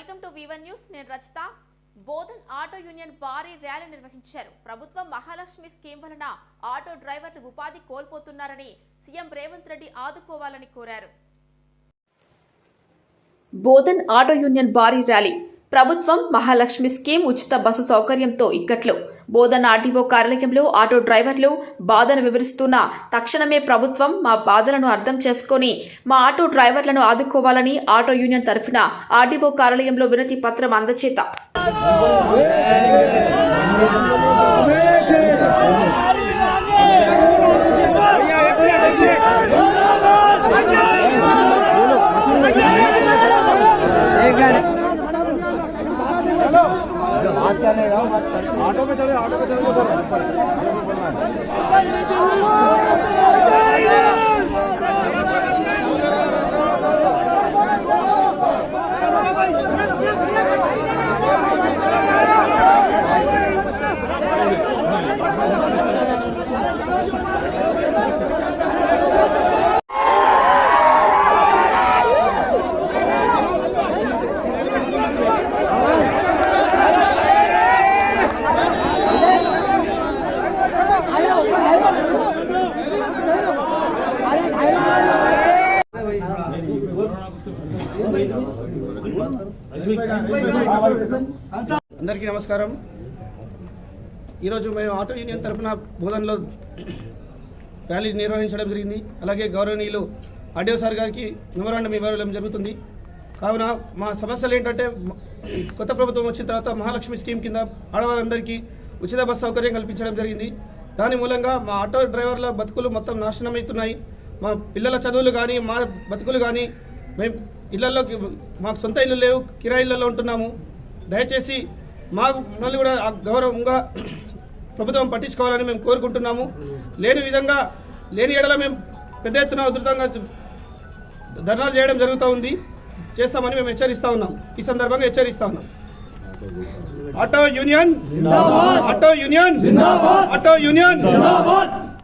Welcome to V1 news. నేను Rachitha. Bodhan auto union భారీ rally నిర్వహించారు. ప్రభుత్వం మహాలక్ష్మి స్కీమ్ వలన ఆటో డ్రైవర్లు ఉపాధి కోల్పోతున్నారని సీఎం రేవంత్ రెడ్డి ఆదుకోవాలని కోరారు. బోధన్ ఆటో యూనియన్ భారీ ర్యాలీ. ప్రభుత్వం మహాలక్ష్మి స్కీమ్ ఉచిత బస్సు సౌకర్యంతో ఇక్కట్లు. బోధన్ ఆర్టీఓ కార్యాలయంలో ఆటో డ్రైవర్లు బాధను వివరిస్తున్న తక్షణమే ప్రభుత్వం మా బాధలను అర్థం చేసుకుని మా ఆటో డ్రైవర్లను ఆదుకోవాలని ఆటో యూనియన్ తరఫున ఆర్టీఓ కార్యాలయంలో వినతి పత్రం అందజేత ऑटो में चले అందరికీ నమస్కారం. ఈరోజు మేము ఆటో యూనియన్ తరఫున బోధన్లో ర్యాలీ నిర్వహించడం జరిగింది. అలాగే గౌరవనీయులు ఆర్డీఓ సార్ గారికి మెమోరాండం ఇవ్వడం జరుగుతుంది. కావున మా సమస్యలు ఏంటంటే, కొత్త ప్రభుత్వం వచ్చిన తర్వాత మహాలక్ష్మి స్కీమ్ కింద ఆడవారందరికీ ఉచిత బస్సు సౌకర్యం కల్పించడం జరిగింది. దాని మూలంగా మా ఆటో డ్రైవర్ల బతుకులు మొత్తం నాశనం అవుతున్నాయి. మా పిల్లల చదువులు కానీ, మా బతుకులు కానీ, మేము ఇళ్లలో మాకు సొంత ఇల్లు లేవు, కిరాయి ఇళ్లలో ఉంటున్నాము. దయచేసి మమ్మల్ని కూడా గౌరవంగా ప్రభుత్వం పట్టించుకోవాలని మేము కోరుకుంటున్నాము. లేని ఎడల మేము పెద్ద ఎత్తున ఉధృతంగా ధర్నాలు చేయడం జరుగుతూ ఉంది, చేస్తామని మేము హెచ్చరిస్తూ ఉన్నాం. ఈ సందర్భంగా హెచ్చరిస్తూ ఉన్నాం. Auto union, auto union, auto union.